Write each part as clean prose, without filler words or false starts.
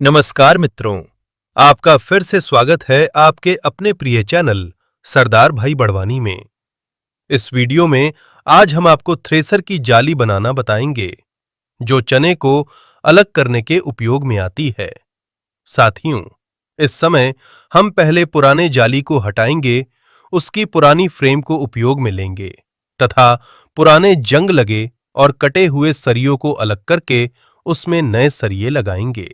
नमस्कार मित्रों, आपका फिर से स्वागत है आपके अपने प्रिय चैनल सरदार भाई बड़वानी में। इस वीडियो में आज हम आपको थ्रेसर की जाली बनाना बताएंगे, जो चने को अलग करने के उपयोग में आती है। साथियों, इस समय हम पहले पुराने जाली को हटाएंगे, उसकी पुरानी फ्रेम को उपयोग में लेंगे तथा पुराने जंग लगे और कटे हुए सरियों को अलग करके उसमें नए सरिये लगाएंगे।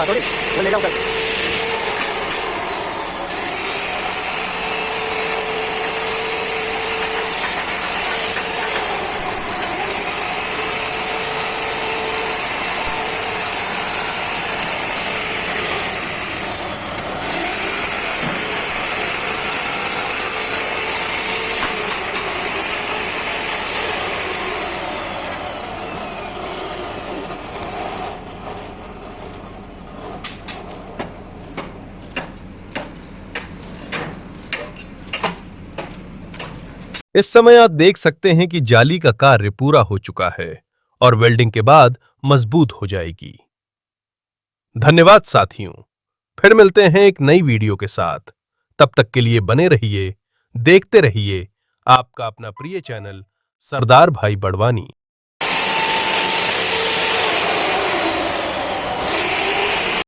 थोड़ी मैं ले जाऊँ कल। इस समय आप देख सकते हैं कि जाली का कार्य पूरा हो चुका है और वेल्डिंग के बाद मजबूत हो जाएगी। धन्यवाद साथियों, फिर मिलते हैं एक नई वीडियो के साथ। तब तक के लिए बने रहिए, देखते रहिए आपका अपना प्रिय चैनल सरदार भाई बड़वानी।